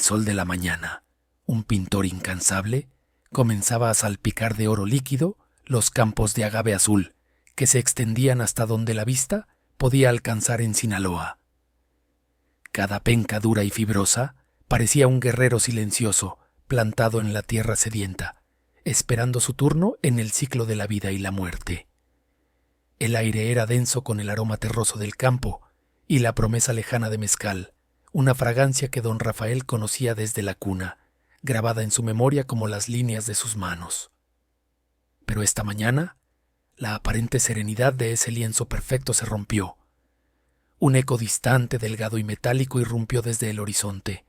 El sol de la mañana, un pintor incansable, comenzaba a salpicar de oro líquido los campos de agave azul que se extendían hasta donde la vista podía alcanzar en Sinaloa. Cada penca dura y fibrosa parecía un guerrero silencioso plantado en la tierra sedienta, esperando su turno en el ciclo de la vida y la muerte. El aire era denso con el aroma terroso del campo y la promesa lejana de mezcal, una fragancia que don Rafael conocía desde la cuna, grabada en su memoria como las líneas de sus manos. Pero esta mañana, la aparente serenidad de ese lienzo perfecto se rompió. Un eco distante, delgado y metálico irrumpió desde el horizonte,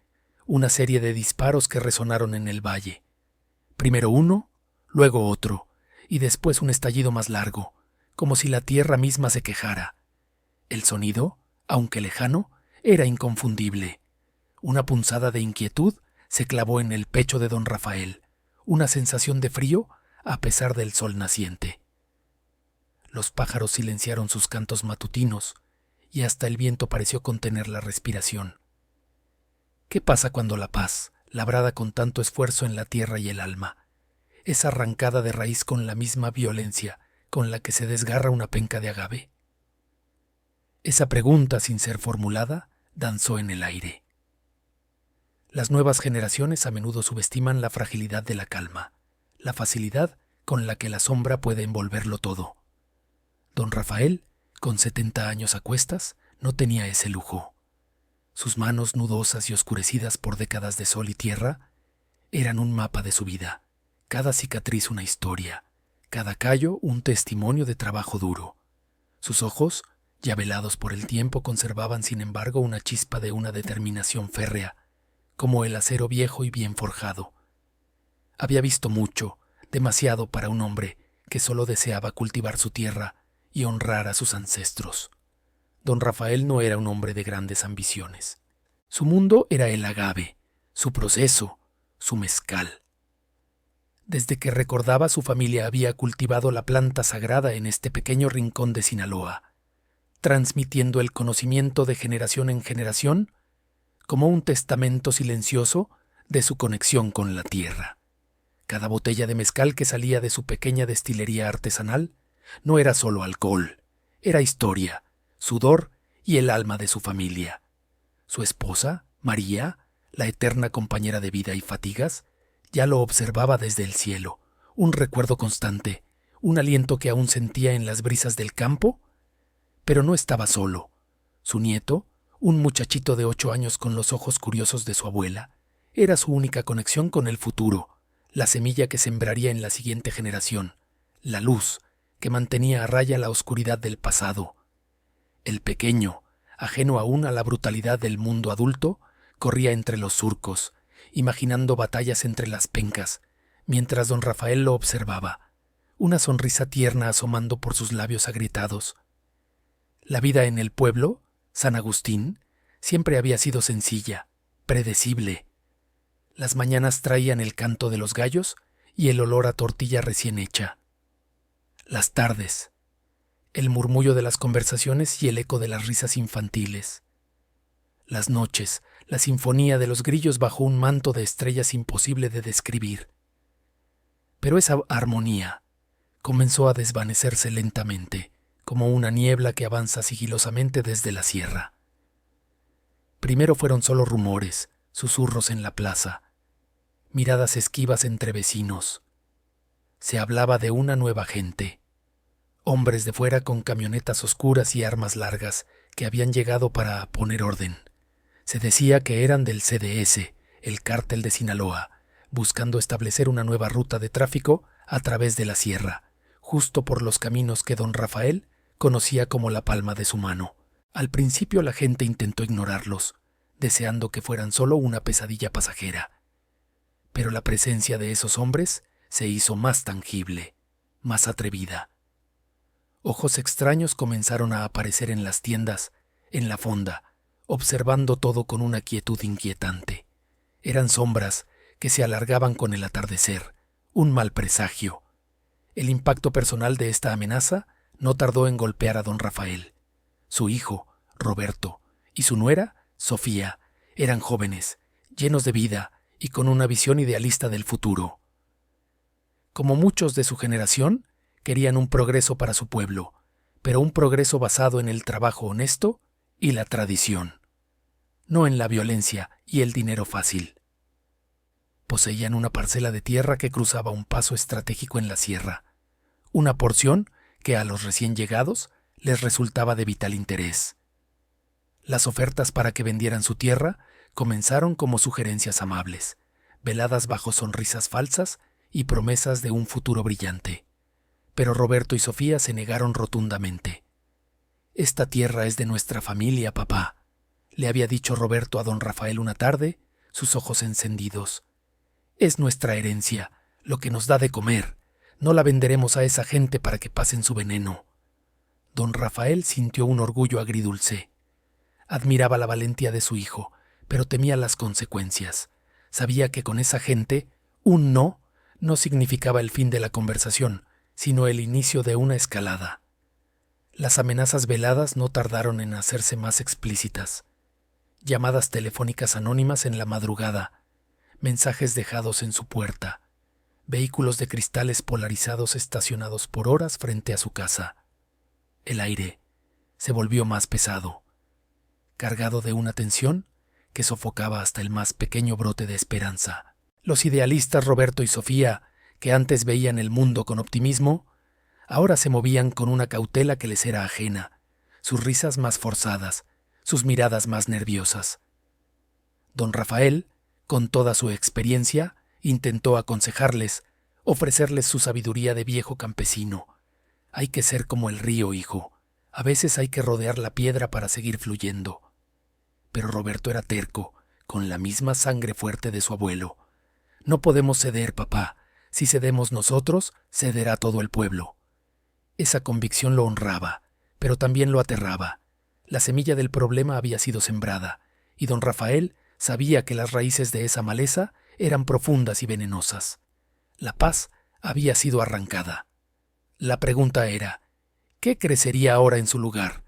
una serie de disparos que resonaron en el valle. Primero uno, luego otro, y después un estallido más largo, como si la tierra misma se quejara. El sonido, aunque lejano, era inconfundible. Una punzada de inquietud se clavó en el pecho de don Rafael, una sensación de frío a pesar del sol naciente. Los pájaros silenciaron sus cantos matutinos y hasta el viento pareció contener la respiración. ¿Qué pasa cuando la paz, labrada con tanto esfuerzo en la tierra y el alma, es arrancada de raíz con la misma violencia con la que se desgarra una penca de agave? Esa pregunta, sin ser formulada, danzó en el aire. Las nuevas generaciones a menudo subestiman la fragilidad de la calma, la facilidad con la que la sombra puede envolverlo todo. Don Rafael, con 70 años a cuestas, no tenía ese lujo. Sus manos nudosas y oscurecidas por décadas de sol y tierra eran un mapa de su vida, cada cicatriz una historia, cada callo un testimonio de trabajo duro. Sus ojos, ya velados por el tiempo, conservaban sin embargo una chispa de una determinación férrea, como el acero viejo y bien forjado. Había visto mucho, demasiado para un hombre que solo deseaba cultivar su tierra y honrar a sus ancestros. Don Rafael no era un hombre de grandes ambiciones. Su mundo era el agave, su proceso, su mezcal. Desde que recordaba, su familia había cultivado la planta sagrada en este pequeño rincón de Sinaloa, transmitiendo el conocimiento de generación en generación como un testamento silencioso de su conexión con la tierra. Cada botella de mezcal que salía de su pequeña destilería artesanal no era solo alcohol, era historia, sudor y el alma de su familia. Su esposa, María, la eterna compañera de vida y fatigas, ya lo observaba desde el cielo, un recuerdo constante, un aliento que aún sentía en las brisas del campo. Pero no estaba solo. Su nieto, un muchachito de 8 años con los ojos curiosos de su abuela, era su única conexión con el futuro, la semilla que sembraría en la siguiente generación, la luz que mantenía a raya la oscuridad del pasado. El pequeño, ajeno aún a la brutalidad del mundo adulto, corría entre los surcos, imaginando batallas entre las pencas, mientras don Rafael lo observaba, una sonrisa tierna asomando por sus labios agrietados. La vida en el pueblo, San Agustín, siempre había sido sencilla, predecible. Las mañanas traían el canto de los gallos y el olor a tortilla recién hecha. Las tardes, el murmullo de las conversaciones y el eco de las risas infantiles. Las noches, la sinfonía de los grillos bajo un manto de estrellas imposible de describir. Pero esa armonía comenzó a desvanecerse lentamente, como una niebla que avanza sigilosamente desde la sierra. Primero fueron solo rumores, susurros en la plaza, miradas esquivas entre vecinos. Se hablaba de una nueva gente, hombres de fuera con camionetas oscuras y armas largas que habían llegado para poner orden. Se decía que eran del CDS, el cártel de Sinaloa, buscando establecer una nueva ruta de tráfico a través de la sierra, justo por los caminos que don Rafael conocía como la palma de su mano. Al principio la gente intentó ignorarlos, deseando que fueran solo una pesadilla pasajera. Pero la presencia de esos hombres se hizo más tangible, más atrevida. Ojos extraños comenzaron a aparecer en las tiendas, en la fonda, observando todo con una quietud inquietante. Eran sombras que se alargaban con el atardecer, un mal presagio. El impacto personal de esta amenaza no tardó en golpear a don Rafael. Su hijo, Roberto, y su nuera, Sofía, eran jóvenes llenos de vida y con una visión idealista del futuro. Como muchos de su generación, querían un progreso para su pueblo, pero un progreso basado en el trabajo honesto y la tradición, no en la violencia y el dinero fácil. Poseían una parcela de tierra que cruzaba un paso estratégico en la sierra, una porción que a los recién llegados les resultaba de vital interés. Las ofertas para que vendieran su tierra comenzaron como sugerencias amables, veladas bajo sonrisas falsas y promesas de un futuro brillante. Pero Roberto y Sofía se negaron rotundamente. «Esta tierra es de nuestra familia, papá», le había dicho Roberto a don Rafael una tarde, sus ojos encendidos. «Es nuestra herencia, lo que nos da de comer. No la venderemos a esa gente para que pasen su veneno». Don Rafael sintió un orgullo agridulce. Admiraba la valentía de su hijo, pero temía las consecuencias. Sabía que con esa gente, un no significaba el fin de la conversación, sino el inicio de una escalada. Las amenazas veladas no tardaron en hacerse más explícitas. Llamadas telefónicas anónimas en la madrugada, mensajes dejados en su puerta, vehículos de cristales polarizados estacionados por horas frente a su casa. El aire se volvió más pesado, cargado de una tensión que sofocaba hasta el más pequeño brote de esperanza. Los idealistas Roberto y Sofía, que antes veían el mundo con optimismo, ahora se movían con una cautela que les era ajena, sus risas más forzadas, sus miradas más nerviosas. Don Rafael, con toda su experiencia, intentó aconsejarles, ofrecerles su sabiduría de viejo campesino. «Hay que ser como el río, hijo. A veces hay que rodear la piedra para seguir fluyendo». Pero Roberto era terco, con la misma sangre fuerte de su abuelo. «No podemos ceder, papá. Si cedemos nosotros, cederá todo el pueblo». Esa convicción lo honraba, pero también lo aterraba. La semilla del problema había sido sembrada, y don Rafael sabía que las raíces de esa maleza eran profundas y venenosas. La paz había sido arrancada. La pregunta era, ¿qué crecería ahora en su lugar?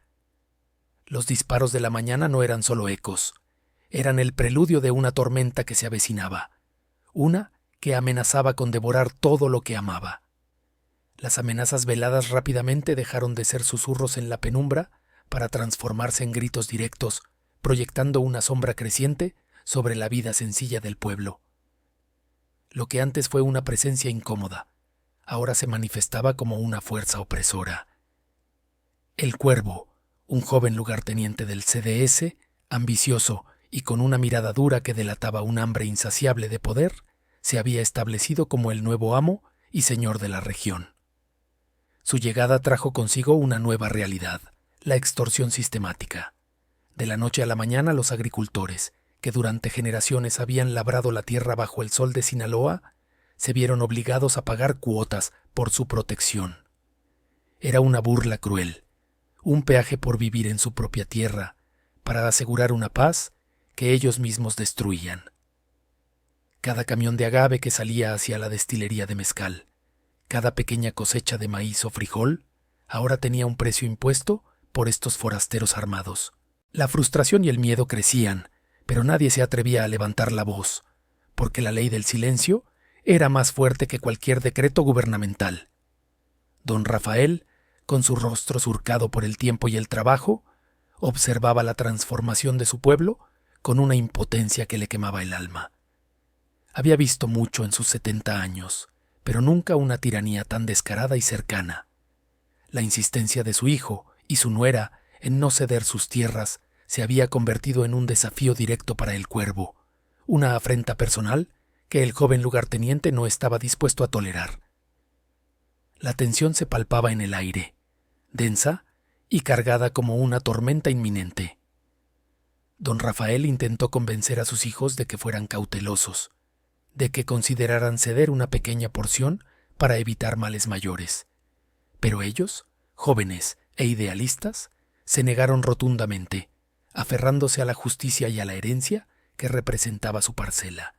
Los disparos de la mañana no eran solo ecos, eran el preludio de una tormenta que se avecinaba, una que amenazaba con devorar todo lo que amaba. Las amenazas veladas rápidamente dejaron de ser susurros en la penumbra para transformarse en gritos directos, proyectando una sombra creciente sobre la vida sencilla del pueblo. Lo que antes fue una presencia incómoda, ahora se manifestaba como una fuerza opresora. El Cuervo, un joven lugarteniente del CDS, ambicioso y con una mirada dura que delataba un hambre insaciable de poder, se había establecido como el nuevo amo y señor de la región. Su llegada trajo consigo una nueva realidad, la extorsión sistemática. De la noche a la mañana los agricultores, que durante generaciones habían labrado la tierra bajo el sol de Sinaloa, se vieron obligados a pagar cuotas por su protección. Era una burla cruel, un peaje por vivir en su propia tierra, para asegurar una paz que ellos mismos destruían. Cada camión de agave que salía hacia la destilería de mezcal, cada pequeña cosecha de maíz o frijol, ahora tenía un precio impuesto por estos forasteros armados. La frustración y el miedo crecían, pero nadie se atrevía a levantar la voz, porque la ley del silencio era más fuerte que cualquier decreto gubernamental. Don Rafael, con su rostro surcado por el tiempo y el trabajo, observaba la transformación de su pueblo con una impotencia que le quemaba el alma. Había visto mucho en sus 70 años, pero nunca una tiranía tan descarada y cercana. La insistencia de su hijo y su nuera en no ceder sus tierras se había convertido en un desafío directo para el Cuervo, una afrenta personal que el joven lugarteniente no estaba dispuesto a tolerar. La tensión se palpaba en el aire, densa y cargada como una tormenta inminente. Don Rafael intentó convencer a sus hijos de que fueran cautelosos, de que consideraran ceder una pequeña porción para evitar males mayores. Pero ellos, jóvenes e idealistas, se negaron rotundamente, aferrándose a la justicia y a la herencia que representaba su parcela.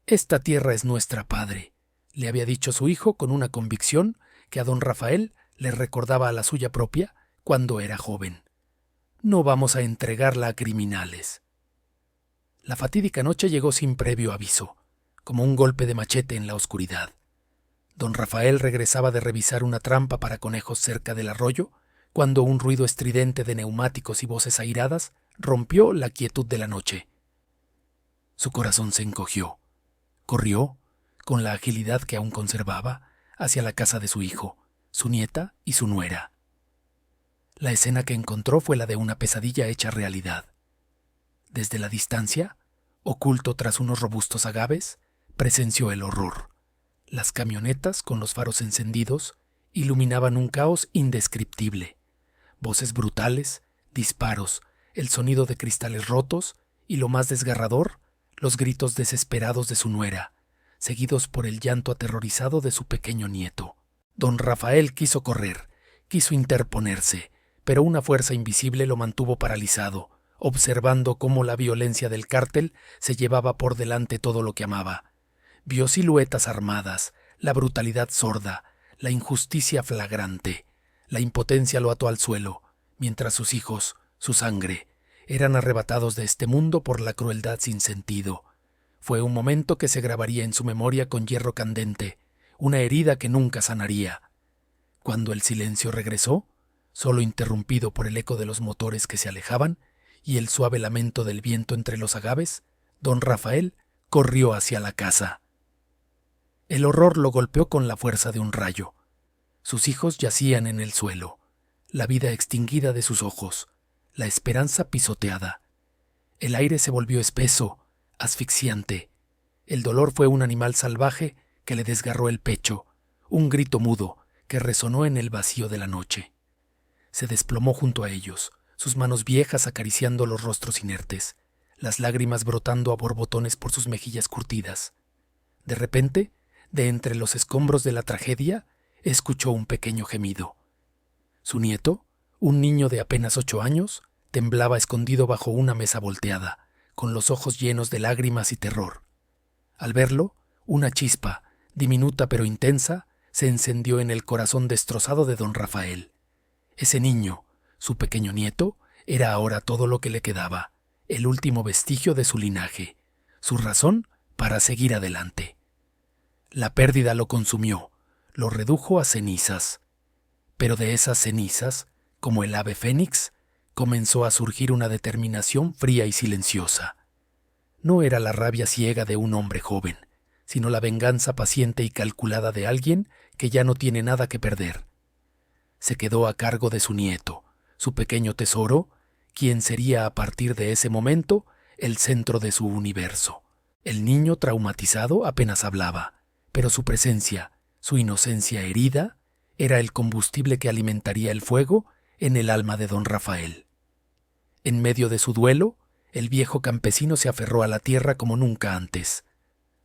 «Esta tierra es nuestra, padre», le había dicho su hijo con una convicción que a don Rafael le recordaba a la suya propia cuando era joven. «No vamos a entregarla a criminales». La fatídica noche llegó sin previo aviso, como un golpe de machete en la oscuridad. Don Rafael regresaba de revisar una trampa para conejos cerca del arroyo, cuando un ruido estridente de neumáticos y voces airadas rompió la quietud de la noche. Su corazón se encogió. Corrió, con la agilidad que aún conservaba, hacia la casa de su hijo, su nieta y su nuera. La escena que encontró fue la de una pesadilla hecha realidad. Desde la distancia, oculto tras unos robustos agaves, presenció el horror. Las camionetas, con los faros encendidos, iluminaban un caos indescriptible. Voces brutales, disparos, el sonido de cristales rotos y, lo más desgarrador, los gritos desesperados de su nuera, seguidos por el llanto aterrorizado de su pequeño nieto. Don Rafael quiso correr, quiso interponerse, pero una fuerza invisible lo mantuvo paralizado, observando cómo la violencia del cártel se llevaba por delante todo lo que amaba. Vio siluetas armadas, la brutalidad sorda, la injusticia flagrante. La impotencia lo ató al suelo, mientras sus hijos, su sangre, eran arrebatados de este mundo por la crueldad sin sentido. Fue un momento que se grabaría en su memoria con hierro candente, una herida que nunca sanaría. Cuando el silencio regresó, solo interrumpido por el eco de los motores que se alejaban y el suave lamento del viento entre los agaves, don Rafael corrió hacia la casa. El horror lo golpeó con la fuerza de un rayo. Sus hijos yacían en el suelo, la vida extinguida de sus ojos, la esperanza pisoteada. El aire se volvió espeso, asfixiante. El dolor fue un animal salvaje que le desgarró el pecho, un grito mudo que resonó en el vacío de la noche. Se desplomó junto a ellos, sus manos viejas acariciando los rostros inertes, las lágrimas brotando a borbotones por sus mejillas curtidas. De repente, de entre los escombros de la tragedia, escuchó un pequeño gemido. Su nieto, un niño de apenas 8 años, temblaba escondido bajo una mesa volteada, con los ojos llenos de lágrimas y terror. Al verlo, una chispa, diminuta pero intensa, se encendió en el corazón destrozado de don Rafael. Ese niño, su pequeño nieto, era ahora todo lo que le quedaba, el último vestigio de su linaje, su razón para seguir adelante. La pérdida lo consumió, lo redujo a cenizas. Pero de esas cenizas, como el ave fénix, comenzó a surgir una determinación fría y silenciosa. No era la rabia ciega de un hombre joven, sino la venganza paciente y calculada de alguien que ya no tiene nada que perder. Se quedó a cargo de su nieto, su pequeño tesoro, quien sería a partir de ese momento el centro de su universo. El niño traumatizado apenas hablaba, pero su presencia, su inocencia herida, era el combustible que alimentaría el fuego en el alma de don Rafael. En medio de su duelo, el viejo campesino se aferró a la tierra como nunca antes.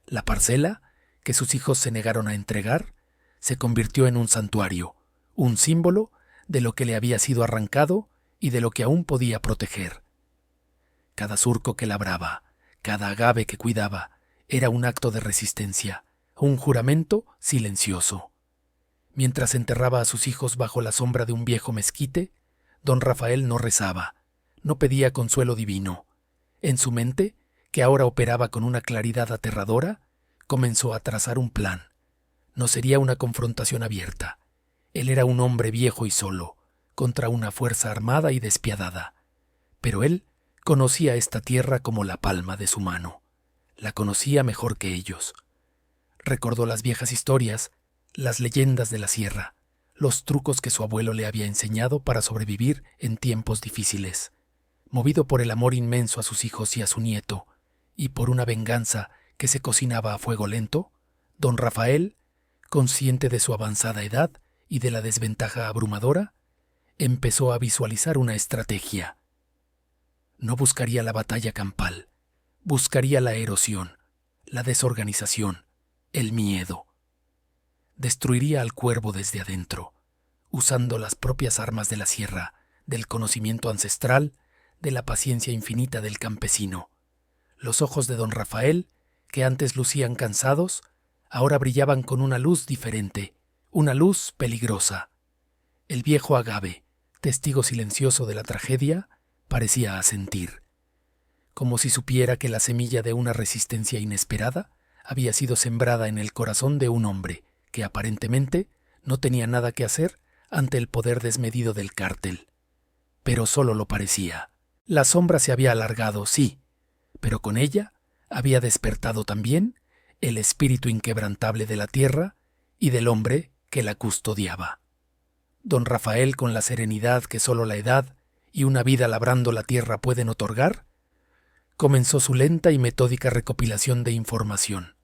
La parcela, que sus hijos se negaron a entregar, se convirtió en un santuario, un símbolo de lo que le había sido arrancado y de lo que aún podía proteger. Cada surco que labraba, cada agave que cuidaba, era un acto de resistencia, un juramento silencioso. Mientras enterraba a sus hijos bajo la sombra de un viejo mezquite, don Rafael no rezaba, no pedía consuelo divino. En su mente, que ahora operaba con una claridad aterradora, comenzó a trazar un plan. No sería una confrontación abierta. Él era un hombre viejo y solo, contra una fuerza armada y despiadada. Pero él conocía esta tierra como la palma de su mano. La conocía mejor que ellos. Recordó las viejas historias, las leyendas de la sierra, los trucos que su abuelo le había enseñado para sobrevivir en tiempos difíciles. Movido por el amor inmenso a sus hijos y a su nieto, y por una venganza que se cocinaba a fuego lento, don Rafael, consciente de su avanzada edad y de la desventaja abrumadora, empezó a visualizar una estrategia. No buscaría la batalla campal, buscaría la erosión, la desorganización, el miedo. Destruiría al cuervo desde adentro, usando las propias armas de la sierra, del conocimiento ancestral, de la paciencia infinita del campesino. Los ojos de don Rafael, que antes lucían cansados, ahora brillaban con una luz diferente, una luz peligrosa. El viejo agave, testigo silencioso de la tragedia, parecía asentir. como si supiera que la semilla de una resistencia inesperada había sido sembrada en el corazón de un hombre que aparentemente no tenía nada que hacer ante el poder desmedido del cártel. Pero solo lo parecía. La sombra se había alargado, sí, pero con ella había despertado también el espíritu inquebrantable de la tierra y del hombre que la custodiaba. Don Rafael, con la serenidad que solo la edad y una vida labrando la tierra pueden otorgar, comenzó su lenta y metódica recopilación de información.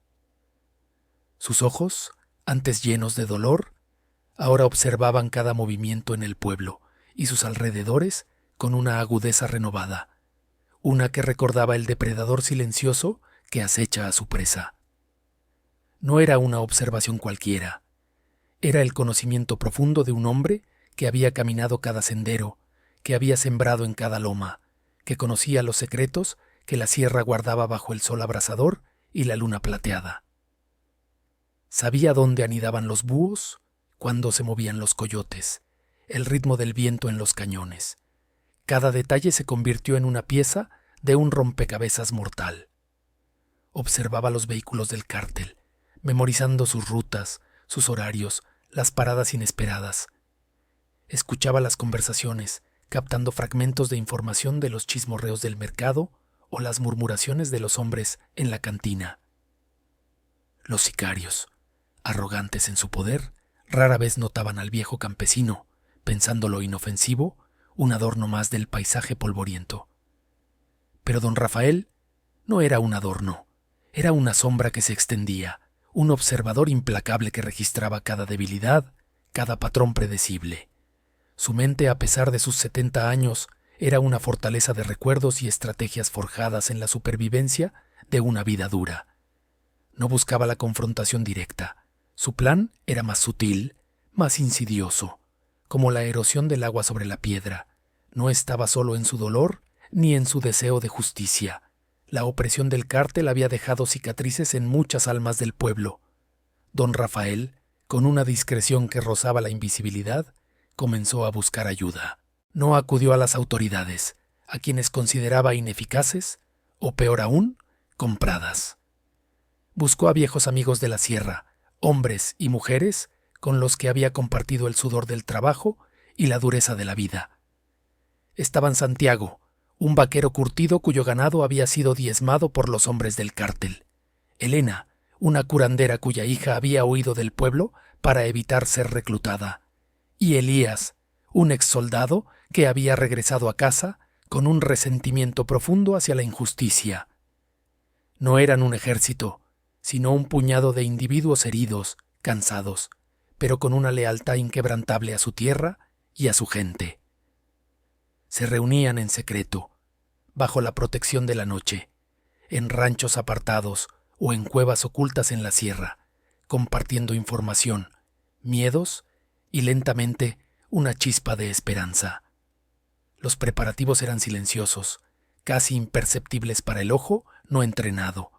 Sus ojos, antes llenos de dolor, ahora observaban cada movimiento en el pueblo y sus alrededores con una agudeza renovada, una que recordaba el depredador silencioso que acecha a su presa. No era una observación cualquiera, era el conocimiento profundo de un hombre que había caminado cada sendero, que había sembrado en cada loma, que conocía los secretos que la sierra guardaba bajo el sol abrasador y la luna plateada. Sabía dónde anidaban los búhos, cuándo se movían los coyotes, el ritmo del viento en los cañones. Cada detalle se convirtió en una pieza de un rompecabezas mortal. Observaba los vehículos del cártel, memorizando sus rutas, sus horarios, las paradas inesperadas. Escuchaba las conversaciones, captando fragmentos de información de los chismorreos del mercado o las murmuraciones de los hombres en la cantina. Los sicarios, arrogantes en su poder, rara vez notaban al viejo campesino, pensándolo inofensivo, un adorno más del paisaje polvoriento. Pero don Rafael no era un adorno, era una sombra que se extendía, un observador implacable que registraba cada debilidad, cada patrón predecible. Su mente, a pesar de sus 70 años, era una fortaleza de recuerdos y estrategias forjadas en la supervivencia de una vida dura. No buscaba la confrontación directa. Su plan era más sutil, más insidioso, como la erosión del agua sobre la piedra. No estaba solo en su dolor ni en su deseo de justicia. La opresión del cártel había dejado cicatrices en muchas almas del pueblo. Don Rafael, con una discreción que rozaba la invisibilidad, comenzó a buscar ayuda. No acudió a las autoridades, a quienes consideraba ineficaces, o peor aún, compradas. Buscó a viejos amigos de la sierra, hombres y mujeres con los que había compartido el sudor del trabajo y la dureza de la vida. Estaban Santiago, un vaquero curtido cuyo ganado había sido diezmado por los hombres del cártel; Elena, una curandera cuya hija había huido del pueblo para evitar ser reclutada; y Elías, un exsoldado que había regresado a casa con un resentimiento profundo hacia la injusticia. No eran un ejército, sino un puñado de individuos heridos, cansados, pero con una lealtad inquebrantable a su tierra y a su gente. Se reunían en secreto, bajo la protección de la noche, en ranchos apartados o en cuevas ocultas en la sierra, compartiendo información, miedos y lentamente una chispa de esperanza. Los preparativos eran silenciosos, casi imperceptibles para el ojo no entrenado.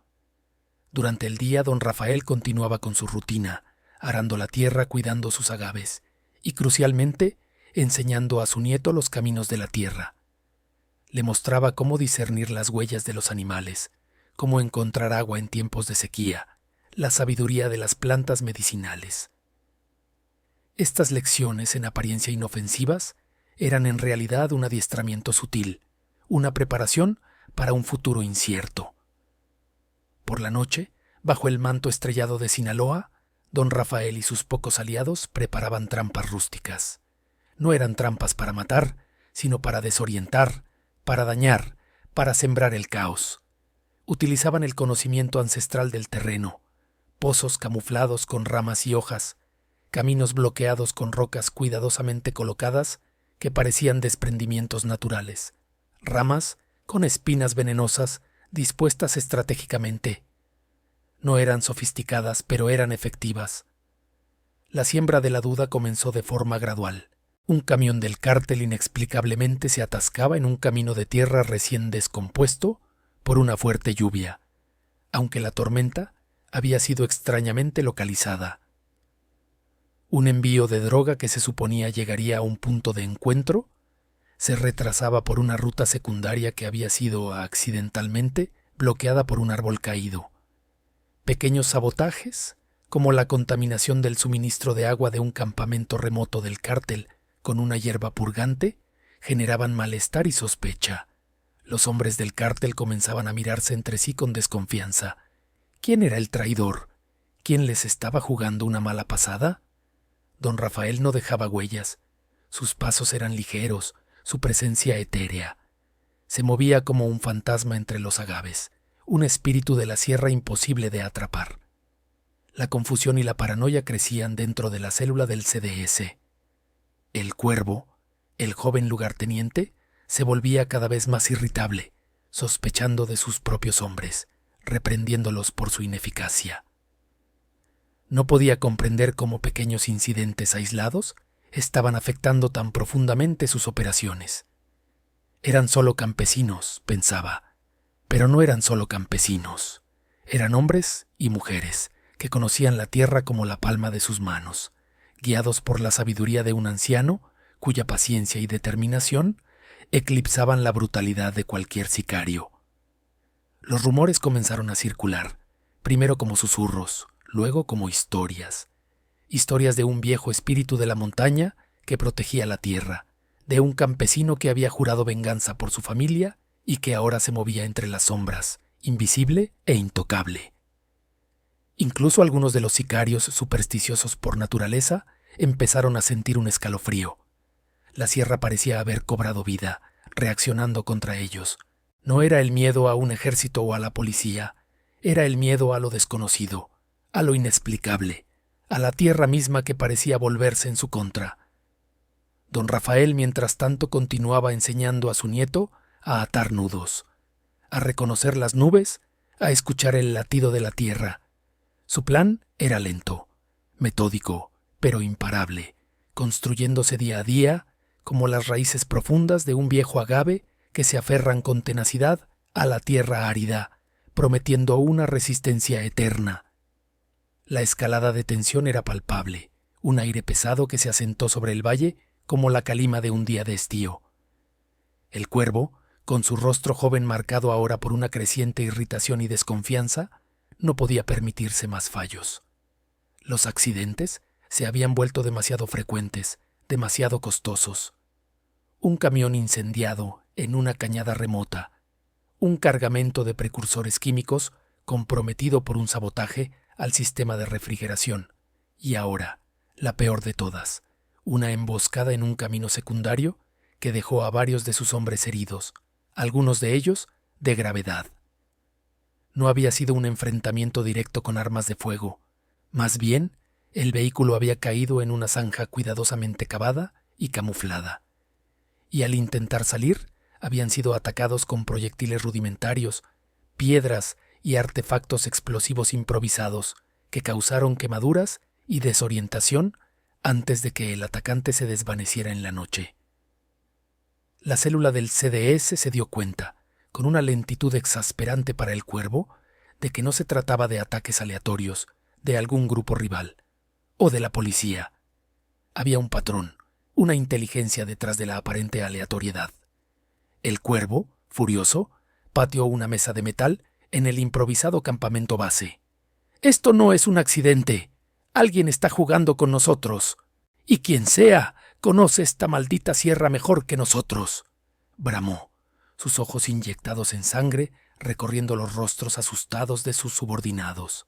Durante el día don Rafael continuaba con su rutina, arando la tierra, cuidando sus agaves y, crucialmente, enseñando a su nieto los caminos de la tierra. Le mostraba cómo discernir las huellas de los animales, cómo encontrar agua en tiempos de sequía, la sabiduría de las plantas medicinales. Estas lecciones, en apariencia inofensivas, eran en realidad un adiestramiento sutil, una preparación para un futuro incierto. Por la noche, bajo el manto estrellado de Sinaloa, don Rafael y sus pocos aliados preparaban trampas rústicas. No eran trampas para matar, sino para desorientar, para dañar, para sembrar el caos. Utilizaban el conocimiento ancestral del terreno, pozos camuflados con ramas y hojas, caminos bloqueados con rocas cuidadosamente colocadas que parecían desprendimientos naturales, ramas con espinas venenosas dispuestas estratégicamente. No eran sofisticadas, pero eran efectivas. La siembra de la duda comenzó de forma gradual. Un camión del cártel inexplicablemente se atascaba en un camino de tierra recién descompuesto por una fuerte lluvia, aunque la tormenta había sido extrañamente localizada. Un envío de droga que se suponía llegaría a un punto de encuentro se retrasaba por una ruta secundaria que había sido accidentalmente bloqueada por un árbol caído. Pequeños sabotajes, como la contaminación del suministro de agua de un campamento remoto del cártel con una hierba purgante, generaban malestar y sospecha. Los hombres del cártel comenzaban a mirarse entre sí con desconfianza. ¿Quién era el traidor? ¿Quién les estaba jugando una mala pasada? Don Rafael no dejaba huellas. Sus pasos eran ligeros, su presencia etérea. Se movía como un fantasma entre los agaves, un espíritu de la sierra imposible de atrapar. La confusión y la paranoia crecían dentro de la célula del CDS. El Cuervo, el joven lugarteniente, se volvía cada vez más irritable, sospechando de sus propios hombres, reprendiéndolos por su ineficacia. No podía comprender cómo pequeños incidentes aislados estaban afectando tan profundamente sus operaciones. Eran solo campesinos, pensaba, pero no eran solo campesinos. Eran hombres y mujeres que conocían la tierra como la palma de sus manos, guiados por la sabiduría de un anciano cuya paciencia y determinación eclipsaban la brutalidad de cualquier sicario. Los rumores comenzaron a circular, primero como susurros, luego como historias. Historias de un viejo espíritu de la montaña que protegía la tierra, de un campesino que había jurado venganza por su familia y que ahora se movía entre las sombras, invisible e intocable. Incluso algunos de los sicarios supersticiosos por naturaleza empezaron a sentir un escalofrío. La sierra parecía haber cobrado vida, reaccionando contra ellos. No era el miedo a un ejército o a la policía, era el miedo a lo desconocido, a lo inexplicable, a la tierra misma que parecía volverse en su contra. Don Rafael, mientras tanto, continuaba enseñando a su nieto a atar nudos, a reconocer las nubes, a escuchar el latido de la tierra. Su plan era lento, metódico, pero imparable, construyéndose día a día como las raíces profundas de un viejo agave que se aferran con tenacidad a la tierra árida, prometiendo una resistencia eterna. La escalada de tensión era palpable, un aire pesado que se asentó sobre el valle como la calima de un día de estío. El Cuervo, con su rostro joven marcado ahora por una creciente irritación y desconfianza, no podía permitirse más fallos. Los accidentes se habían vuelto demasiado frecuentes, demasiado costosos. Un camión incendiado en una cañada remota, un cargamento de precursores químicos comprometido por un sabotaje al sistema de refrigeración, y ahora, la peor de todas, una emboscada en un camino secundario que dejó a varios de sus hombres heridos, algunos de ellos de gravedad. No había sido un enfrentamiento directo con armas de fuego, más bien, el vehículo había caído en una zanja cuidadosamente cavada y camuflada, y al intentar salir, habían sido atacados con proyectiles rudimentarios, piedras y artefactos explosivos improvisados que causaron quemaduras y desorientación antes de que el atacante se desvaneciera en la noche. La célula del CDS se dio cuenta, con una lentitud exasperante para el Cuervo, de que no se trataba de ataques aleatorios de algún grupo rival o de la policía. Había un patrón, una inteligencia detrás de la aparente aleatoriedad. El Cuervo, furioso, pateó una mesa de metal en el improvisado campamento base. «Esto no es un accidente. Alguien está jugando con nosotros. Y quien sea, conoce esta maldita sierra mejor que nosotros», bramó, sus ojos inyectados en sangre, recorriendo los rostros asustados de sus subordinados.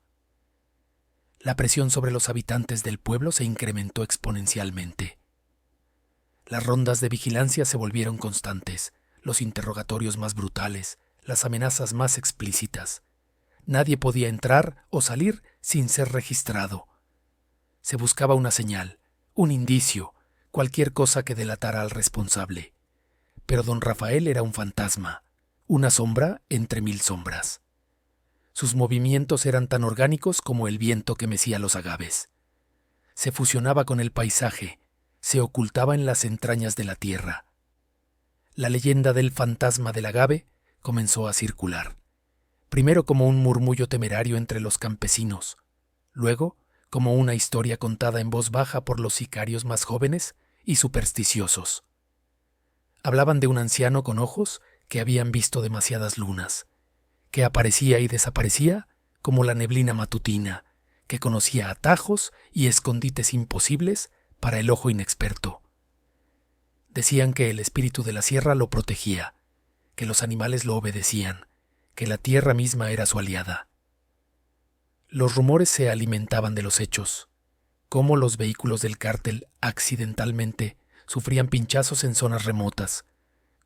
La presión sobre los habitantes del pueblo se incrementó exponencialmente. Las rondas de vigilancia se volvieron constantes, los interrogatorios más brutales, las amenazas más explícitas. Nadie podía entrar o salir sin ser registrado. Se buscaba una señal, un indicio, cualquier cosa que delatara al responsable. Pero don Rafael era un fantasma, una sombra entre mil sombras. Sus movimientos eran tan orgánicos como el viento que mecía los agaves. Se fusionaba con el paisaje, se ocultaba en las entrañas de la tierra. La leyenda del fantasma del agave comenzó a circular, primero como un murmullo temerario entre los campesinos, luego como una historia contada en voz baja por los sicarios más jóvenes y supersticiosos. Hablaban de un anciano con ojos que habían visto demasiadas lunas, que aparecía y desaparecía como la neblina matutina, que conocía atajos y escondites imposibles para el ojo inexperto. Decían que el espíritu de la sierra lo protegía, que los animales lo obedecían, que la tierra misma era su aliada. Los rumores se alimentaban de los hechos, cómo los vehículos del cártel accidentalmente sufrían pinchazos en zonas remotas,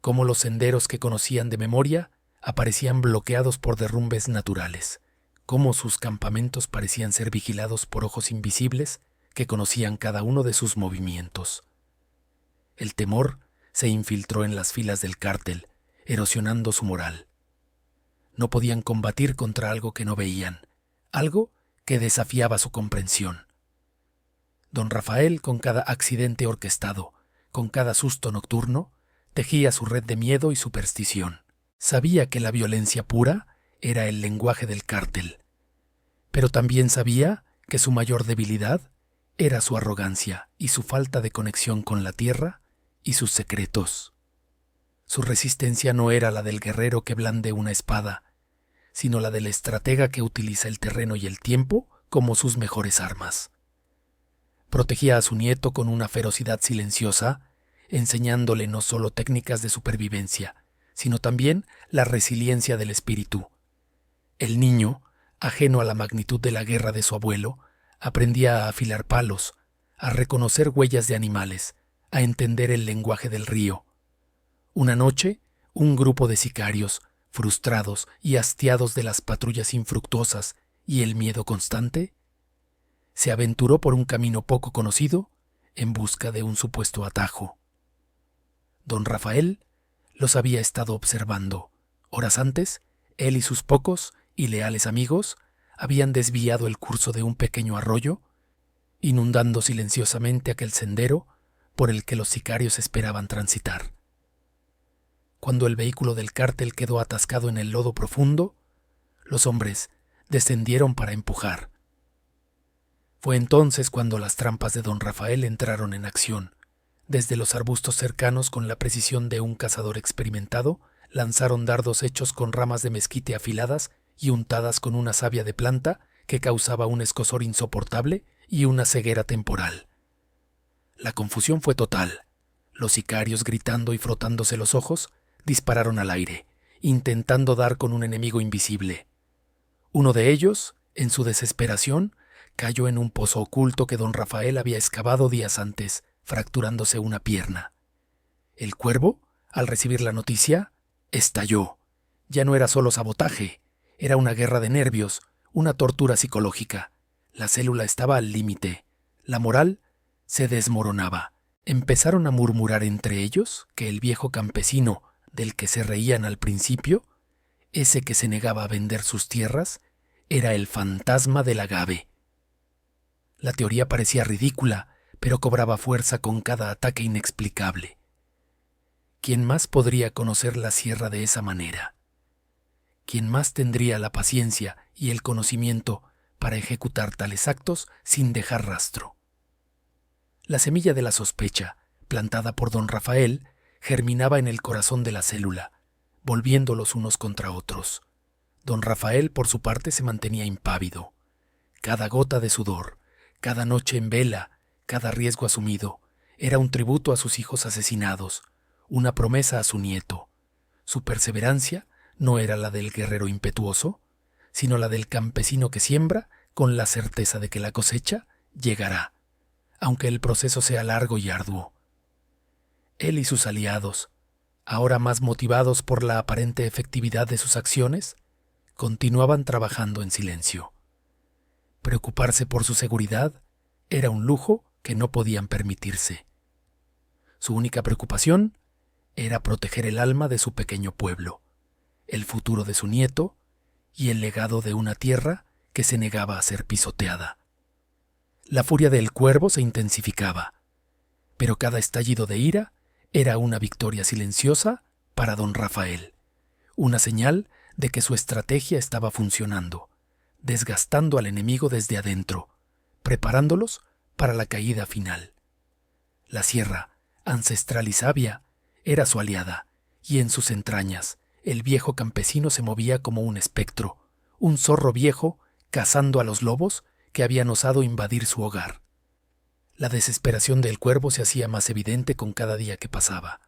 cómo los senderos que conocían de memoria aparecían bloqueados por derrumbes naturales, cómo sus campamentos parecían ser vigilados por ojos invisibles que conocían cada uno de sus movimientos. El temor se infiltró en las filas del cártel, erosionando su moral. No podían combatir contra algo que no veían, algo que desafiaba su comprensión. Don Rafael, con cada accidente orquestado, con cada susto nocturno, tejía su red de miedo y superstición. Sabía que la violencia pura era el lenguaje del cártel, pero también sabía que su mayor debilidad era su arrogancia y su falta de conexión con la tierra y sus secretos. Su resistencia no era la del guerrero que blande una espada, sino la del estratega que utiliza el terreno y el tiempo como sus mejores armas. Protegía a su nieto con una ferocidad silenciosa, enseñándole no solo técnicas de supervivencia, sino también la resiliencia del espíritu. El niño, ajeno a la magnitud de la guerra de su abuelo, aprendía a afilar palos, a reconocer huellas de animales, a entender el lenguaje del río. Una noche, un grupo de sicarios, frustrados y hastiados de las patrullas infructuosas y el miedo constante, se aventuró por un camino poco conocido en busca de un supuesto atajo. Don Rafael los había estado observando. Horas antes, él y sus pocos y leales amigos habían desviado el curso de un pequeño arroyo, inundando silenciosamente aquel sendero por el que los sicarios esperaban transitar. Cuando el vehículo del cártel quedó atascado en el lodo profundo, los hombres descendieron para empujar. Fue entonces cuando las trampas de don Rafael entraron en acción. Desde los arbustos cercanos, con la precisión de un cazador experimentado, lanzaron dardos hechos con ramas de mezquite afiladas y untadas con una savia de planta que causaba un escozor insoportable y una ceguera temporal. La confusión fue total. Los sicarios, gritando y frotándose los ojos, dispararon al aire, intentando dar con un enemigo invisible. Uno de ellos, en su desesperación, cayó en un pozo oculto que don Rafael había excavado días antes, fracturándose una pierna. El cuervo, al recibir la noticia, estalló. Ya no era solo sabotaje, era una guerra de nervios, una tortura psicológica. La célula estaba al límite. La moral se desmoronaba. Empezaron a murmurar entre ellos que el viejo campesino del que se reían al principio, ese que se negaba a vender sus tierras, era el fantasma del agave. La teoría parecía ridícula, pero cobraba fuerza con cada ataque inexplicable. ¿Quién más podría conocer la sierra de esa manera? ¿Quién más tendría la paciencia y el conocimiento para ejecutar tales actos sin dejar rastro? La semilla de la sospecha, plantada por don Rafael, germinaba en el corazón de la célula, volviéndolos unos contra otros. Don Rafael, por su parte, se mantenía impávido. Cada gota de sudor, cada noche en vela, cada riesgo asumido, era un tributo a sus hijos asesinados, una promesa a su nieto. Su perseverancia no era la del guerrero impetuoso, sino la del campesino que siembra con la certeza de que la cosecha llegará, aunque el proceso sea largo y arduo. Él y sus aliados, ahora más motivados por la aparente efectividad de sus acciones, continuaban trabajando en silencio. Preocuparse por su seguridad era un lujo que no podían permitirse. Su única preocupación era proteger el alma de su pequeño pueblo, el futuro de su nieto y el legado de una tierra que se negaba a ser pisoteada. La furia del cuervo se intensificaba, pero cada estallido de ira era una victoria silenciosa para don Rafael, una señal de que su estrategia estaba funcionando, desgastando al enemigo desde adentro, preparándolos para la caída final. La sierra, ancestral y sabia, era su aliada, y en sus entrañas el viejo campesino se movía como un espectro, un zorro viejo cazando a los lobos que habían osado invadir su hogar. La desesperación del cuervo se hacía más evidente con cada día que pasaba.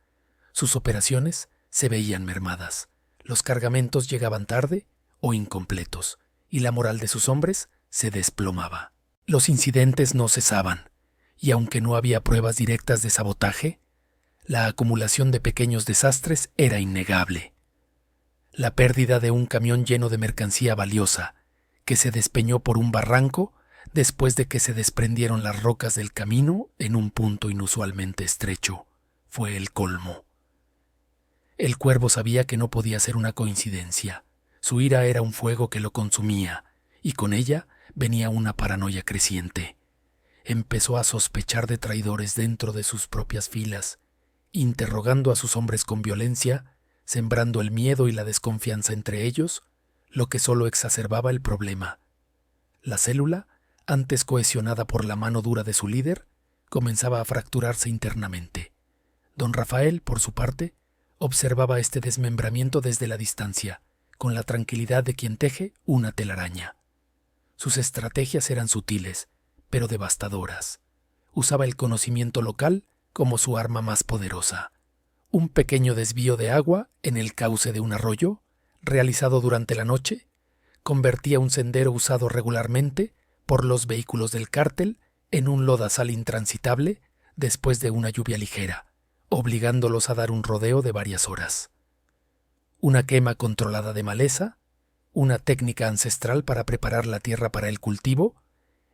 Sus operaciones se veían mermadas, los cargamentos llegaban tarde o incompletos, y la moral de sus hombres se desplomaba. Los incidentes no cesaban, y aunque no había pruebas directas de sabotaje, la acumulación de pequeños desastres era innegable. La pérdida de un camión lleno de mercancía valiosa, que se despeñó por un barranco después de que se desprendieron las rocas del camino en un punto inusualmente estrecho, fue el colmo. El cuervo sabía que no podía ser una coincidencia. Su ira era un fuego que lo consumía, y con ella venía una paranoia creciente. Empezó a sospechar de traidores dentro de sus propias filas, interrogando a sus hombres con violencia, sembrando el miedo y la desconfianza entre ellos, lo que solo exacerbaba el problema. La célula, antes cohesionada por la mano dura de su líder, comenzaba a fracturarse internamente. Don Rafael, por su parte, observaba este desmembramiento desde la distancia, con la tranquilidad de quien teje una telaraña. Sus estrategias eran sutiles, pero devastadoras. Usaba el conocimiento local como su arma más poderosa. Un pequeño desvío de agua en el cauce de un arroyo, realizado durante la noche, convertía un sendero usado regularmente por los vehículos del cártel en un lodazal intransitable después de una lluvia ligera, obligándolos a dar un rodeo de varias horas. Una quema controlada de maleza, una técnica ancestral para preparar la tierra para el cultivo,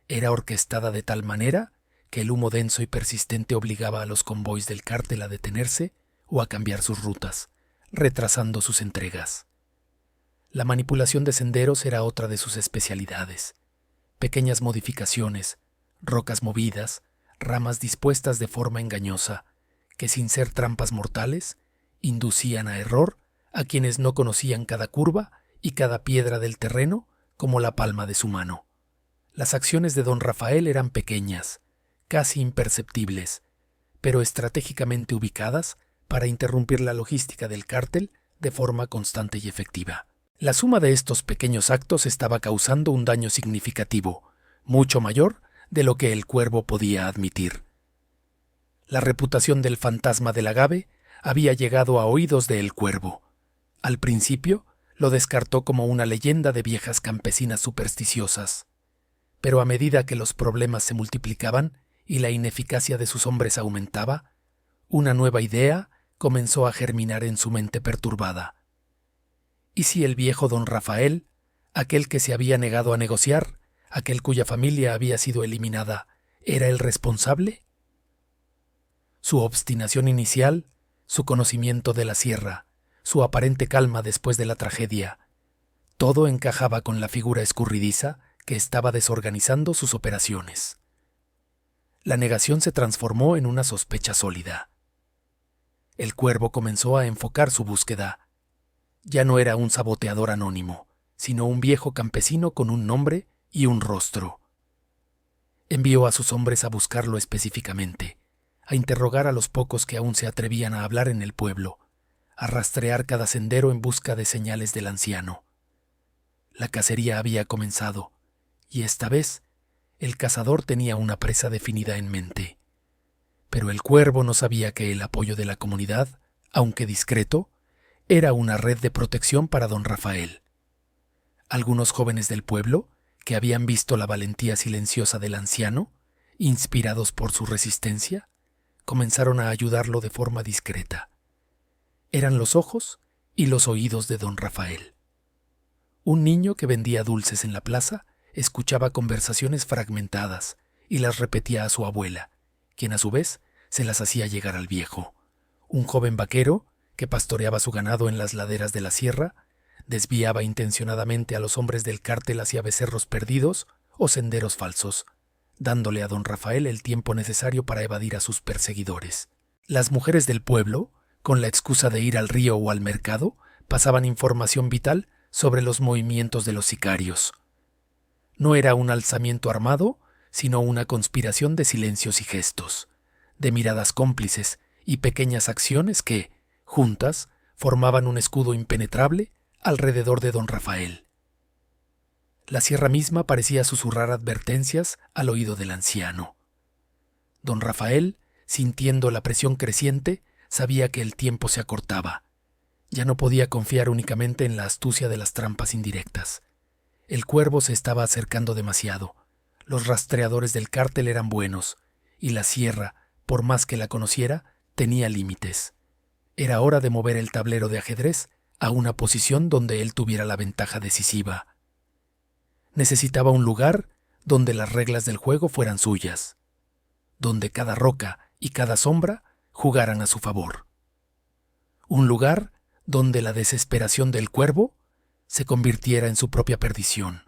era orquestada de tal manera que el humo denso y persistente obligaba a los convoys del cártel a detenerse o a cambiar sus rutas, retrasando sus entregas. La manipulación de senderos era otra de sus especialidades. Pequeñas modificaciones, rocas movidas, ramas dispuestas de forma engañosa, que sin ser trampas mortales, inducían a error a quienes no conocían cada curva y cada piedra del terreno como la palma de su mano. Las acciones de don Rafael eran pequeñas, casi imperceptibles, pero estratégicamente ubicadas para interrumpir la logística del cártel de forma constante y efectiva. La suma de estos pequeños actos estaba causando un daño significativo, mucho mayor de lo que el cuervo podía admitir. La reputación del fantasma del agave había llegado a oídos de El Cuervo. Al principio lo descartó como una leyenda de viejas campesinas supersticiosas, pero a medida que los problemas se multiplicaban y la ineficacia de sus hombres aumentaba, una nueva idea comenzó a germinar en su mente perturbada. ¿Y si el viejo don Rafael, aquel que se había negado a negociar, aquel cuya familia había sido eliminada, era el responsable? Su obstinación inicial, su conocimiento de la sierra, su aparente calma después de la tragedia, todo encajaba con la figura escurridiza que estaba desorganizando sus operaciones. La negación se transformó en una sospecha sólida. El cuervo comenzó a enfocar su búsqueda. Ya no era un saboteador anónimo, sino un viejo campesino con un nombre y un rostro. Envió a sus hombres a buscarlo específicamente, a interrogar a los pocos que aún se atrevían a hablar en el pueblo, a rastrear cada sendero en busca de señales del anciano. La cacería había comenzado, y esta vez el cazador tenía una presa definida en mente. Pero el cuervo no sabía que el apoyo de la comunidad, aunque discreto, era una red de protección para don Rafael. Algunos jóvenes del pueblo, que habían visto la valentía silenciosa del anciano, inspirados por su resistencia, comenzaron a ayudarlo de forma discreta. Eran los ojos y los oídos de don Rafael. Un niño que vendía dulces en la plaza escuchaba conversaciones fragmentadas y las repetía a su abuela, quien a su vez se las hacía llegar al viejo. Un joven vaquero, que pastoreaba su ganado en las laderas de la sierra, desviaba intencionadamente a los hombres del cártel hacia becerros perdidos o senderos falsos, dándole a don Rafael el tiempo necesario para evadir a sus perseguidores. Las mujeres del pueblo, con la excusa de ir al río o al mercado, pasaban información vital sobre los movimientos de los sicarios. No era un alzamiento armado, sino una conspiración de silencios y gestos, de miradas cómplices y pequeñas acciones que, juntas, formaban un escudo impenetrable alrededor de don Rafael. La sierra misma parecía susurrar advertencias al oído del anciano. Don Rafael, sintiendo la presión creciente, sabía que el tiempo se acortaba. Ya no podía confiar únicamente en la astucia de las trampas indirectas. El cuervo se estaba acercando demasiado. Los rastreadores del cártel eran buenos, y la sierra, por más que la conociera, tenía límites. Era hora de mover el tablero de ajedrez a una posición donde él tuviera la ventaja decisiva. Necesitaba un lugar donde las reglas del juego fueran suyas, donde cada roca y cada sombra jugaran a su favor. Un lugar donde la desesperación del cuervo se convirtiera en su propia perdición.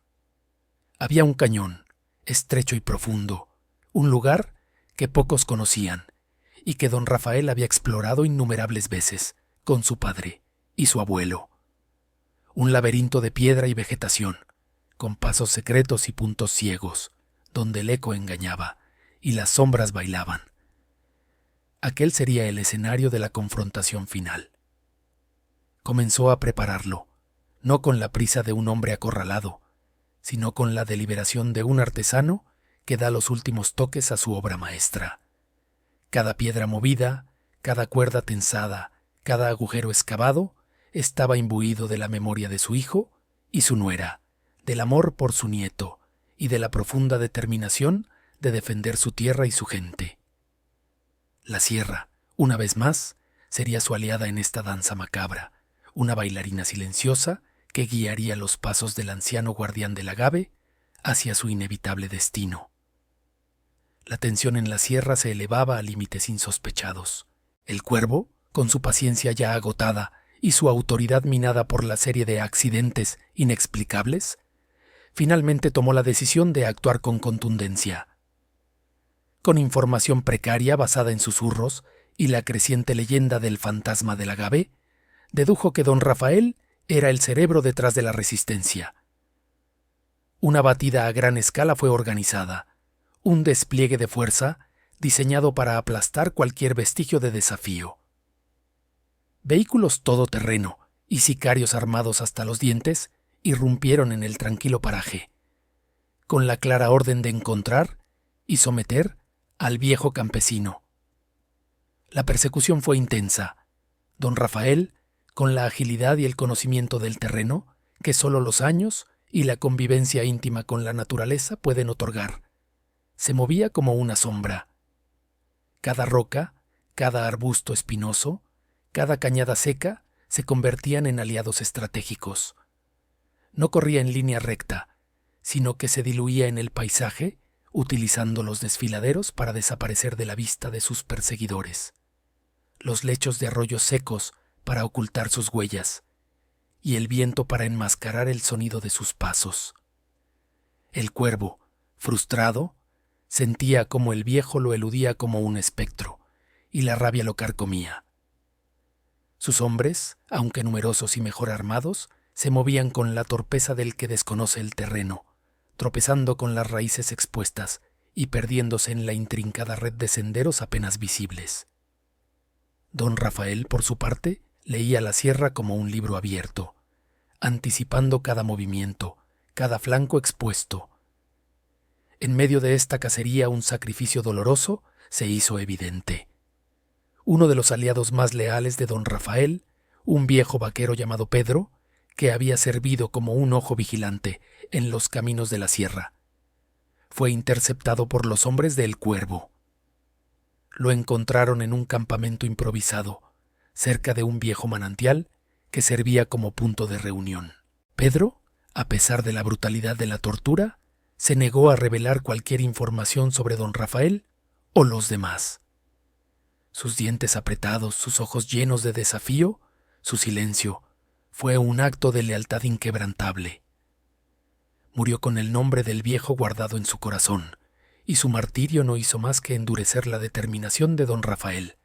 Había un cañón, estrecho y profundo, un lugar que pocos conocían y que don Rafael había explorado innumerables veces con su padre y su abuelo. Un laberinto de piedra y vegetación, con pasos secretos y puntos ciegos, donde el eco engañaba y las sombras bailaban. Aquel sería el escenario de la confrontación final. Comenzó a prepararlo, no con la prisa de un hombre acorralado, sino con la deliberación de un artesano que da los últimos toques a su obra maestra. Cada piedra movida, cada cuerda tensada, cada agujero excavado, estaba imbuido de la memoria de su hijo y su nuera, del amor por su nieto y de la profunda determinación de defender su tierra y su gente. La sierra, una vez más, sería su aliada en esta danza macabra, una bailarina silenciosa que guiaría los pasos del anciano guardián del agave hacia su inevitable destino. La tensión en la sierra se elevaba a límites insospechados. El cuervo, con su paciencia ya agotada y su autoridad minada por la serie de accidentes inexplicables, finalmente tomó la decisión de actuar con contundencia. Con información precaria basada en susurros y la creciente leyenda del fantasma del agave, dedujo que don Rafael era el cerebro detrás de la resistencia. Una batida a gran escala fue organizada, un despliegue de fuerza diseñado para aplastar cualquier vestigio de desafío. Vehículos todoterreno y sicarios armados hasta los dientes irrumpieron en el tranquilo paraje, con la clara orden de encontrar y someter al viejo campesino. La persecución fue intensa. Don Rafael, con la agilidad y el conocimiento del terreno que solo los años y la convivencia íntima con la naturaleza pueden otorgar, se movía como una sombra. Cada roca, cada arbusto espinoso, cada cañada seca se convertían en aliados estratégicos. No corría en línea recta, sino que se diluía en el paisaje, utilizando los desfiladeros para desaparecer de la vista de sus perseguidores, los lechos de arroyos secos para ocultar sus huellas, y el viento para enmascarar el sonido de sus pasos. El cuervo, frustrado, sentía como el viejo lo eludía como un espectro, y la rabia lo carcomía. Sus hombres, aunque numerosos y mejor armados, se movían con la torpeza del que desconoce el terreno, tropezando con las raíces expuestas y perdiéndose en la intrincada red de senderos apenas visibles. Don Rafael, por su parte, leía la sierra como un libro abierto, anticipando cada movimiento, cada flanco expuesto. En medio de esta cacería un sacrificio doloroso se hizo evidente. Uno de los aliados más leales de don Rafael, un viejo vaquero llamado Pedro, que había servido como un ojo vigilante en los caminos de la sierra, fue interceptado por los hombres de El Cuervo. Lo encontraron en un campamento improvisado, cerca de un viejo manantial que servía como punto de reunión. Pedro, a pesar de la brutalidad de la tortura, se negó a revelar cualquier información sobre don Rafael o los demás. Sus dientes apretados, sus ojos llenos de desafío, su silencio, fue un acto de lealtad inquebrantable. Murió con el nombre del viejo guardado en su corazón, y su martirio no hizo más que endurecer la determinación de don Rafael,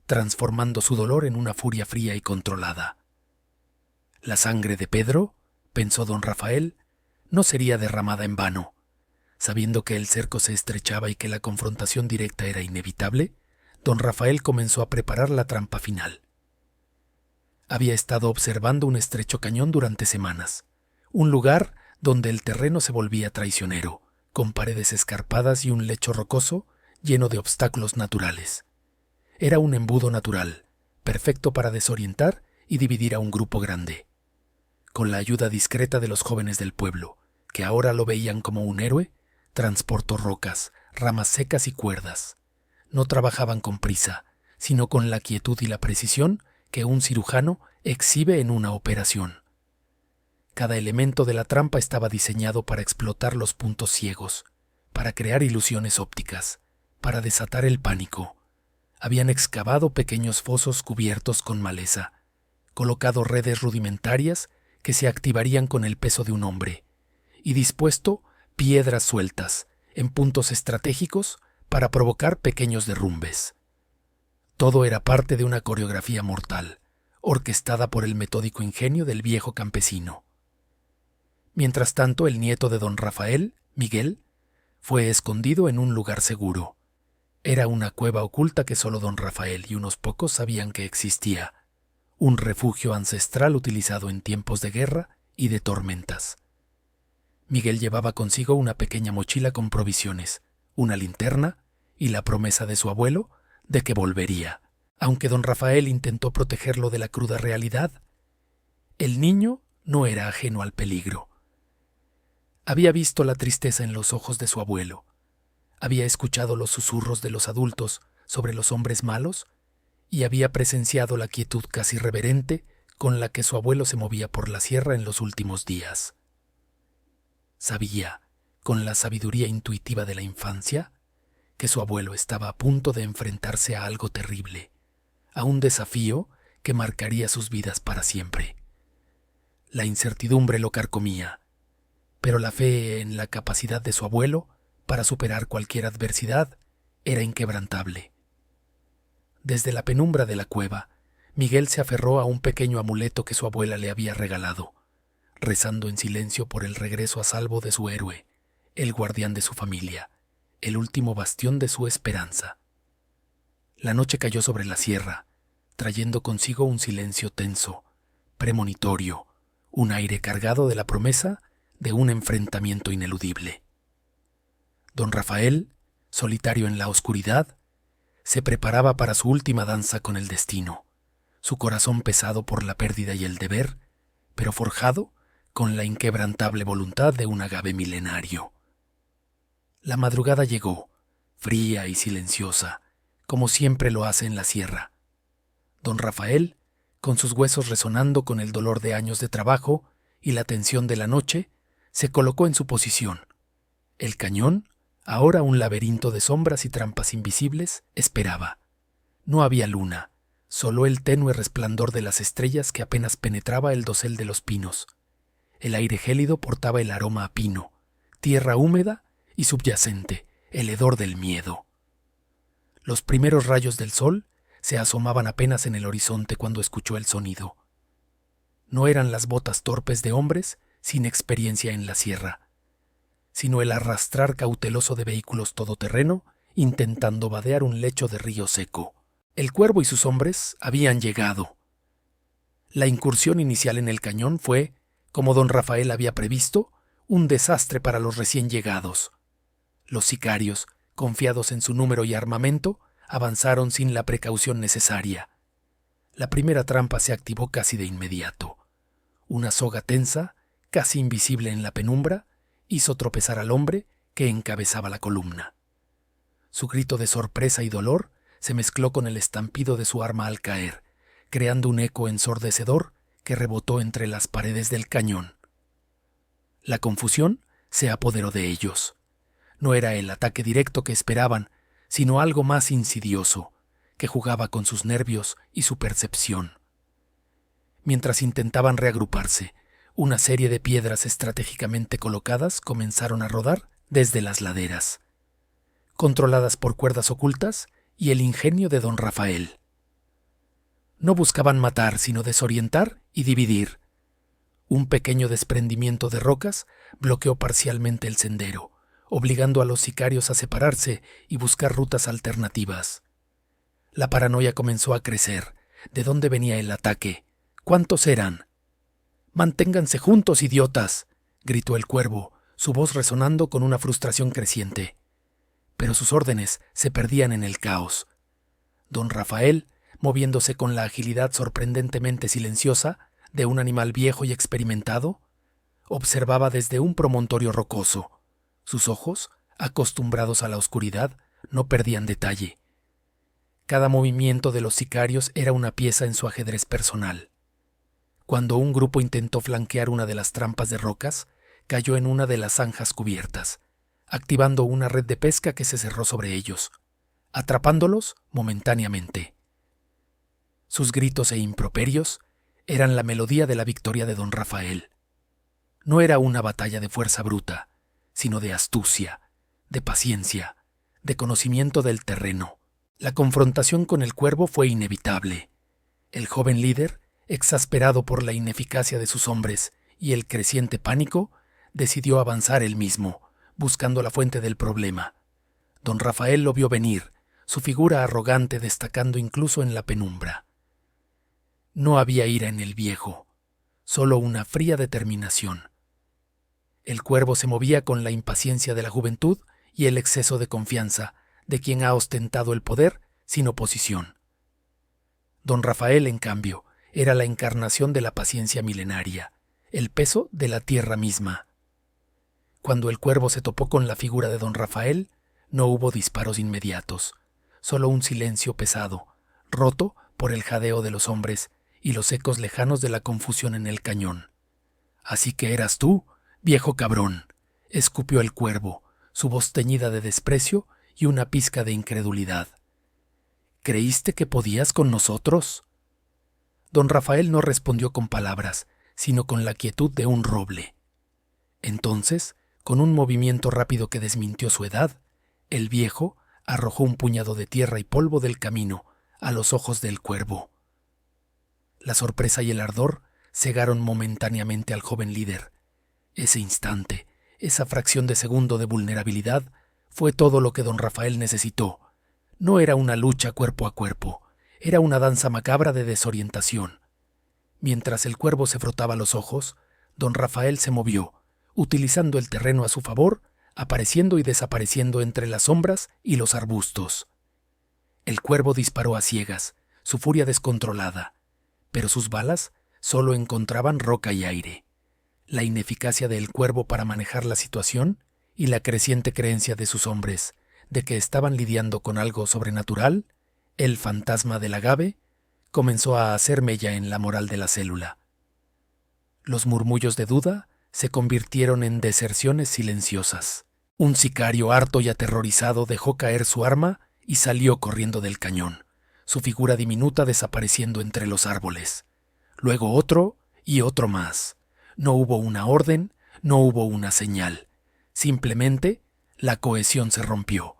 transformando su dolor en una furia fría y controlada. La sangre de Pedro, pensó don Rafael, no sería derramada en vano. Sabiendo que el cerco se estrechaba y que la confrontación directa era inevitable, don Rafael comenzó a preparar la trampa final. Había estado observando un estrecho cañón durante semanas, un lugar donde el terreno se volvía traicionero, con paredes escarpadas y un lecho rocoso lleno de obstáculos naturales. Era un embudo natural, perfecto para desorientar y dividir a un grupo grande. Con la ayuda discreta de los jóvenes del pueblo, que ahora lo veían como un héroe, transportó rocas, ramas secas y cuerdas. No trabajaban con prisa, sino con la quietud y la precisión que un cirujano exhibe en una operación. Cada elemento de la trampa estaba diseñado para explotar los puntos ciegos, para crear ilusiones ópticas, para desatar el pánico. Habían excavado pequeños fosos cubiertos con maleza, colocado redes rudimentarias que se activarían con el peso de un hombre, y dispuesto piedras sueltas en puntos estratégicos para provocar pequeños derrumbes. Todo era parte de una coreografía mortal, orquestada por el metódico ingenio del viejo campesino. Mientras tanto, el nieto de don Rafael, Miguel, fue escondido en un lugar seguro. Era una cueva oculta que solo don Rafael y unos pocos sabían que existía, un refugio ancestral utilizado en tiempos de guerra y de tormentas. Miguel llevaba consigo una pequeña mochila con provisiones, una linterna y la promesa de su abuelo de que volvería. Aunque don Rafael intentó protegerlo de la cruda realidad, el niño no era ajeno al peligro. Había visto la tristeza en los ojos de su abuelo, había escuchado los susurros de los adultos sobre los hombres malos y había presenciado la quietud casi reverente con la que su abuelo se movía por la sierra en los últimos días. Sabía, con la sabiduría intuitiva de la infancia, que su abuelo estaba a punto de enfrentarse a algo terrible, a un desafío que marcaría sus vidas para siempre. La incertidumbre lo carcomía, pero la fe en la capacidad de su abuelo para superar cualquier adversidad era inquebrantable. Desde la penumbra de la cueva, Miguel se aferró a un pequeño amuleto que su abuela le había regalado, rezando en silencio por el regreso a salvo de su héroe, el guardián de su familia, el último bastión de su esperanza. La noche cayó sobre la sierra, trayendo consigo un silencio tenso, premonitorio, un aire cargado de la promesa de un enfrentamiento ineludible. Don Rafael, solitario en la oscuridad, se preparaba para su última danza con el destino, su corazón pesado por la pérdida y el deber, pero forjado con la inquebrantable voluntad de un agave milenario. La madrugada llegó, fría y silenciosa, como siempre lo hace en la sierra. Don Rafael, con sus huesos resonando con el dolor de años de trabajo y la tensión de la noche, se colocó en su posición. El cañón, ahora un laberinto de sombras y trampas invisibles, esperaba. No había luna, solo el tenue resplandor de las estrellas que apenas penetraba el dosel de los pinos. El aire gélido portaba el aroma a pino, tierra húmeda y subyacente, el hedor del miedo. Los primeros rayos del sol se asomaban apenas en el horizonte cuando escuchó el sonido. No eran las botas torpes de hombres sin experiencia en la sierra, sino el arrastrar cauteloso de vehículos todoterreno intentando vadear un lecho de río seco. El cuervo y sus hombres habían llegado. La incursión inicial en el cañón fue, como don Rafael había previsto, un desastre para los recién llegados. Los sicarios, confiados en su número y armamento, avanzaron sin la precaución necesaria. La primera trampa se activó casi de inmediato. Una soga tensa, casi invisible en la penumbra, hizo tropezar al hombre que encabezaba la columna. Su grito de sorpresa y dolor se mezcló con el estampido de su arma al caer, creando un eco ensordecedor que rebotó entre las paredes del cañón. La confusión se apoderó de ellos. No era el ataque directo que esperaban, sino algo más insidioso, que jugaba con sus nervios y su percepción. Mientras intentaban reagruparse, una serie de piedras estratégicamente colocadas comenzaron a rodar desde las laderas, controladas por cuerdas ocultas y el ingenio de don Rafael. No buscaban matar, sino desorientar y dividir. Un pequeño desprendimiento de rocas bloqueó parcialmente el sendero, obligando a los sicarios a separarse y buscar rutas alternativas. La paranoia comenzó a crecer. ¿De dónde venía el ataque? ¿Cuántos eran? «¡Manténganse juntos, idiotas!», gritó el cuervo, su voz resonando con una frustración creciente. Pero sus órdenes se perdían en el caos. Don Rafael, moviéndose con la agilidad sorprendentemente silenciosa de un animal viejo y experimentado, observaba desde un promontorio rocoso. Sus ojos, acostumbrados a la oscuridad, no perdían detalle. Cada movimiento de los sicarios era una pieza en su ajedrez personal. Cuando un grupo intentó flanquear una de las trampas de rocas, cayó en una de las zanjas cubiertas, activando una red de pesca que se cerró sobre ellos, atrapándolos momentáneamente. Sus gritos e improperios eran la melodía de la victoria de don Rafael. No era una batalla de fuerza bruta, sino de astucia, de paciencia, de conocimiento del terreno. La confrontación con el cuervo fue inevitable. El joven líder, exasperado por la ineficacia de sus hombres y el creciente pánico, decidió avanzar él mismo, buscando la fuente del problema. Don Rafael lo vio venir, su figura arrogante destacando incluso en la penumbra. No había ira en el viejo, solo una fría determinación. El cuervo se movía con la impaciencia de la juventud y el exceso de confianza de quien ha ostentado el poder sin oposición. Don Rafael, en cambio, era la encarnación de la paciencia milenaria, el peso de la tierra misma. Cuando el cuervo se topó con la figura de don Rafael, no hubo disparos inmediatos, solo un silencio pesado, roto por el jadeo de los hombres y los ecos lejanos de la confusión en el cañón. «Así que eras tú, viejo cabrón», escupió el cuervo, su voz teñida de desprecio y una pizca de incredulidad. «¿Creíste que podías con nosotros?». Don Rafael no respondió con palabras, sino con la quietud de un roble. Entonces, con un movimiento rápido que desmintió su edad, el viejo arrojó un puñado de tierra y polvo del camino a los ojos del cuervo. La sorpresa y el ardor cegaron momentáneamente al joven líder. Ese instante, esa fracción de segundo de vulnerabilidad, fue todo lo que don Rafael necesitó. No era una lucha cuerpo a cuerpo, era una danza macabra de desorientación. Mientras el cuervo se frotaba los ojos, don Rafael se movió, utilizando el terreno a su favor, apareciendo y desapareciendo entre las sombras y los arbustos. El cuervo disparó a ciegas, su furia descontrolada, pero sus balas solo encontraban roca y aire. La ineficacia del cuervo para manejar la situación y la creciente creencia de sus hombres de que estaban lidiando con algo sobrenatural, el fantasma del agave, comenzó a hacer mella en la moral de la célula. Los murmullos de duda se convirtieron en deserciones silenciosas. Un sicario harto y aterrorizado dejó caer su arma y salió corriendo del cañón, su figura diminuta desapareciendo entre los árboles. Luego otro y otro más. No hubo una orden, no hubo una señal. Simplemente, la cohesión se rompió.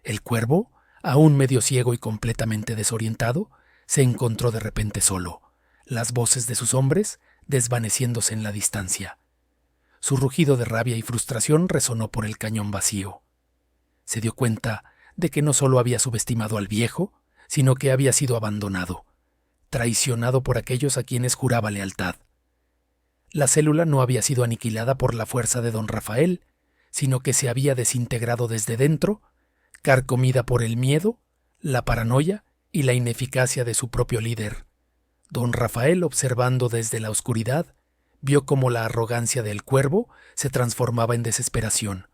El cuervo, aún medio ciego y completamente desorientado, se encontró de repente solo, las voces de sus hombres desvaneciéndose en la distancia. Su rugido de rabia y frustración resonó por el cañón vacío. Se dio cuenta de que no solo había subestimado al viejo, sino que había sido abandonado, traicionado por aquellos a quienes juraba lealtad. La célula no había sido aniquilada por la fuerza de don Rafael, sino que se había desintegrado desde dentro, carcomida por el miedo, la paranoia y la ineficacia de su propio líder. Don Rafael, observando desde la oscuridad, vio cómo la arrogancia del cuervo se transformaba en desesperación.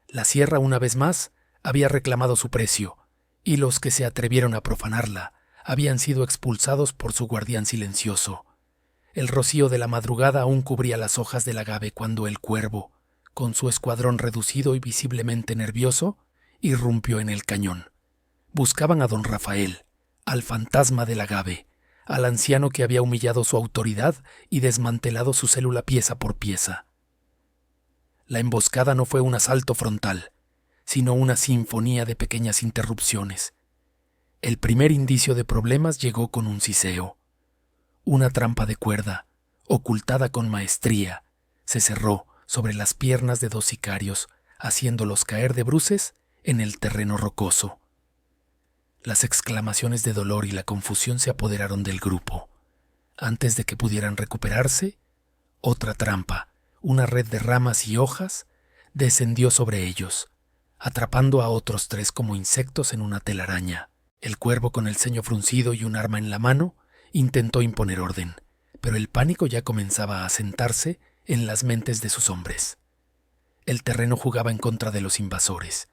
La sierra, una vez más, había reclamado su precio, y los que se atrevieron a profanarla habían sido expulsados por su guardián silencioso. El rocío de la madrugada aún cubría las hojas del agave cuando el cuervo, con su escuadrón reducido y visiblemente nervioso, irrumpió en el cañón. Buscaban a don Rafael, al fantasma del agave, al anciano que había humillado su autoridad y desmantelado su célula pieza por pieza. La emboscada no fue un asalto frontal, sino una sinfonía de pequeñas interrupciones. El primer indicio de problemas llegó con un siseo. Una trampa de cuerda, ocultada con maestría, se cerró sobre las piernas de dos sicarios, haciéndolos caer de bruces en el terreno rocoso. Las exclamaciones de dolor y la confusión se apoderaron del grupo. Antes de que pudieran recuperarse, otra trampa, una red de ramas y hojas, descendió sobre ellos, atrapando a otros 3 como insectos en una telaraña. El cuervo, con el ceño fruncido y un arma en la mano, intentó imponer orden, pero el pánico ya comenzaba a asentarse en las mentes de sus hombres. El terreno jugaba en contra de los invasores.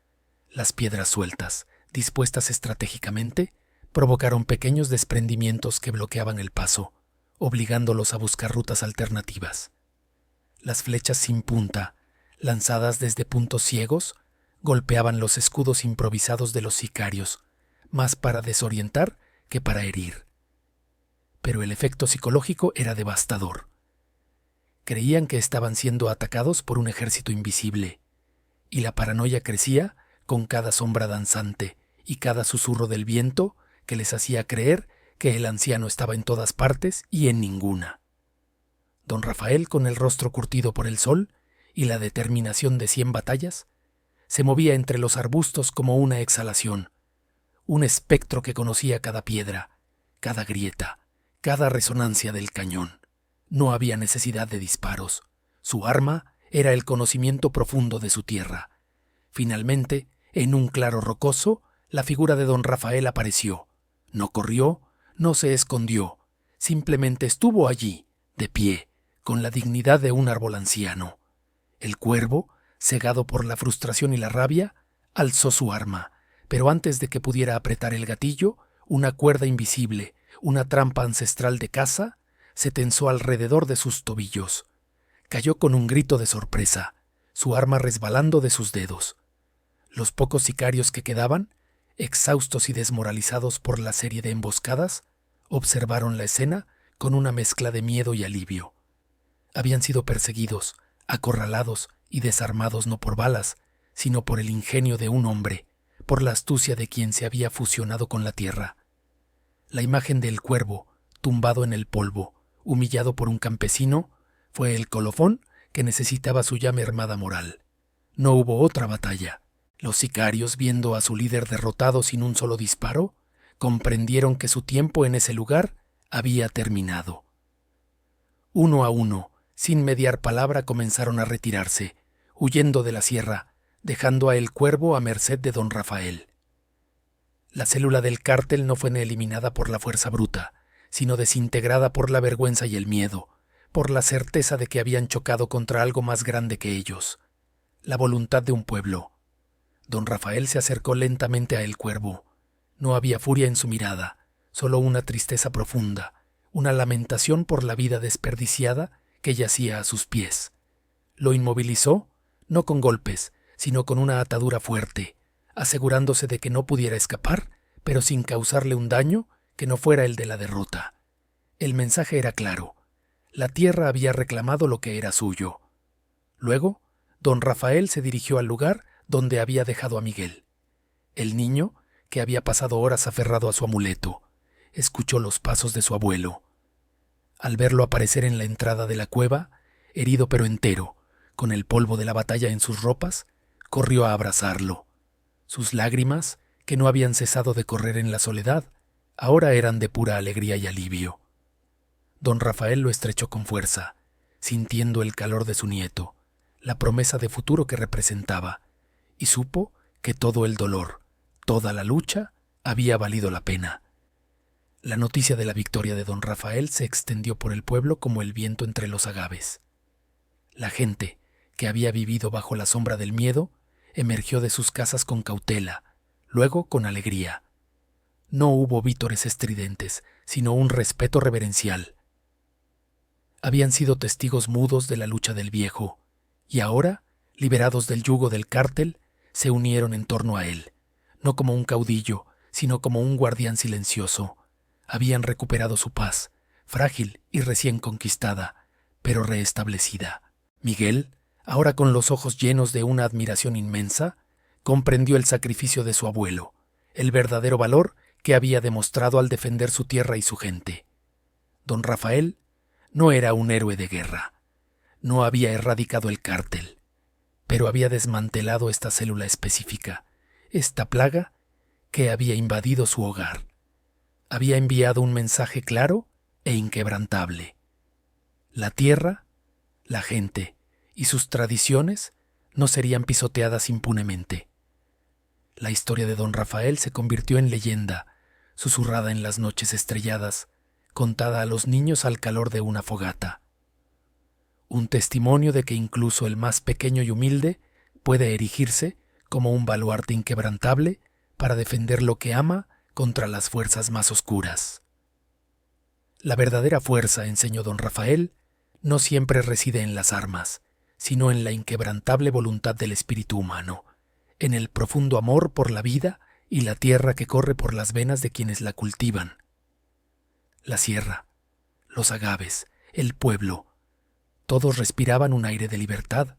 Las piedras sueltas, dispuestas estratégicamente, provocaron pequeños desprendimientos que bloqueaban el paso, obligándolos a buscar rutas alternativas. Las flechas sin punta, lanzadas desde puntos ciegos, golpeaban los escudos improvisados de los sicarios, más para desorientar que para herir. Pero el efecto psicológico era devastador. Creían que estaban siendo atacados por un ejército invisible, y la paranoia crecía con cada sombra danzante y cada susurro del viento que les hacía creer que el anciano estaba en todas partes y en ninguna. Don Rafael, con el rostro curtido por el sol y la determinación de 100 batallas, se movía entre los arbustos como una exhalación, un espectro que conocía cada piedra, cada grieta, cada resonancia del cañón. No había necesidad de disparos. Su arma era el conocimiento profundo de su tierra. Finalmente, en un claro rocoso, la figura de don Rafael apareció. No corrió, no se escondió, simplemente estuvo allí, de pie, con la dignidad de un árbol anciano. El cuervo, cegado por la frustración y la rabia, alzó su arma, pero antes de que pudiera apretar el gatillo, una cuerda invisible, una trampa ancestral de caza, se tensó alrededor de sus tobillos. Cayó con un grito de sorpresa, su arma resbalando de sus dedos. Los pocos sicarios que quedaban, exhaustos y desmoralizados por la serie de emboscadas, observaron la escena con una mezcla de miedo y alivio. Habían sido perseguidos, acorralados y desarmados no por balas, sino por el ingenio de un hombre, por la astucia de quien se había fusionado con la tierra. La imagen del cuervo, tumbado en el polvo, humillado por un campesino, fue el colofón que necesitaba su ya mermada moral. No hubo otra batalla. Los sicarios, viendo a su líder derrotado sin un solo disparo, comprendieron que su tiempo en ese lugar había terminado. Uno a uno, sin mediar palabra, comenzaron a retirarse, huyendo de la sierra, dejando a el cuervo a merced de don Rafael. La célula del cártel no fue eliminada por la fuerza bruta, sino desintegrada por la vergüenza y el miedo, por la certeza de que habían chocado contra algo más grande que ellos, la voluntad de un pueblo. Don Rafael se acercó lentamente a el cuervo. No había furia en su mirada, solo una tristeza profunda, una lamentación por la vida desperdiciada que yacía a sus pies. Lo inmovilizó, no con golpes, sino con una atadura fuerte, asegurándose de que no pudiera escapar, pero sin causarle un daño que no fuera el de la derrota. El mensaje era claro. La tierra había reclamado lo que era suyo. Luego, don Rafael se dirigió al lugar donde había dejado a Miguel. El niño, que había pasado horas aferrado a su amuleto, escuchó los pasos de su abuelo. Al verlo aparecer en la entrada de la cueva, herido pero entero, con el polvo de la batalla en sus ropas, corrió a abrazarlo. Sus lágrimas, que no habían cesado de correr en la soledad, ahora eran de pura alegría y alivio. Don Rafael lo estrechó con fuerza, sintiendo el calor de su nieto, la promesa de futuro que representaba, y supo que todo el dolor, toda la lucha, había valido la pena. La noticia de la victoria de don Rafael se extendió por el pueblo como el viento entre los agaves. La gente, que había vivido bajo la sombra del miedo, emergió de sus casas con cautela, luego con alegría. No hubo vítores estridentes, sino un respeto reverencial. Habían sido testigos mudos de la lucha del viejo, y ahora, liberados del yugo del cártel, se unieron en torno a él, no como un caudillo, sino como un guardián silencioso. Habían recuperado su paz, frágil y recién conquistada, pero restablecida. Miguel, ahora con los ojos llenos de una admiración inmensa, comprendió el sacrificio de su abuelo, el verdadero valor que había demostrado al defender su tierra y su gente. Don Rafael no era un héroe de guerra, no había erradicado el cártel, pero había desmantelado esta célula específica, esta plaga que había invadido su hogar. Había enviado un mensaje claro e inquebrantable. La tierra, la gente y sus tradiciones no serían pisoteadas impunemente. La historia de don Rafael se convirtió en leyenda, susurrada en las noches estrelladas, contada a los niños al calor de una fogata. Un testimonio de que incluso el más pequeño y humilde puede erigirse como un baluarte inquebrantable para defender lo que ama contra las fuerzas más oscuras. La verdadera fuerza, enseñó don Rafael, no siempre reside en las armas, sino en la inquebrantable voluntad del espíritu humano, en el profundo amor por la vida y la tierra que corre por las venas de quienes la cultivan. La sierra, los agaves, el pueblo, todos respiraban un aire de libertad,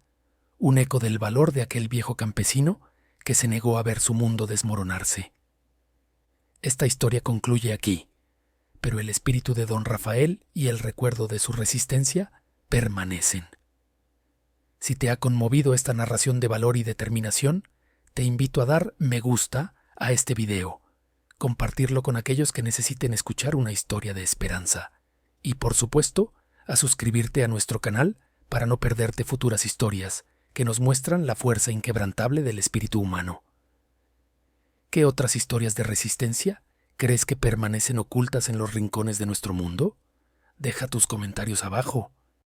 un eco del valor de aquel viejo campesino que se negó a ver su mundo desmoronarse. Esta historia concluye aquí, pero el espíritu de don Rafael y el recuerdo de su resistencia permanecen. Si te ha conmovido esta narración de valor y determinación, te invito a dar me gusta a este video, compartirlo con aquellos que necesiten escuchar una historia de esperanza y, por supuesto, a suscribirte a nuestro canal para no perderte futuras historias que nos muestran la fuerza inquebrantable del espíritu humano. ¿Qué otras historias de resistencia crees que permanecen ocultas en los rincones de nuestro mundo? Deja tus comentarios abajo.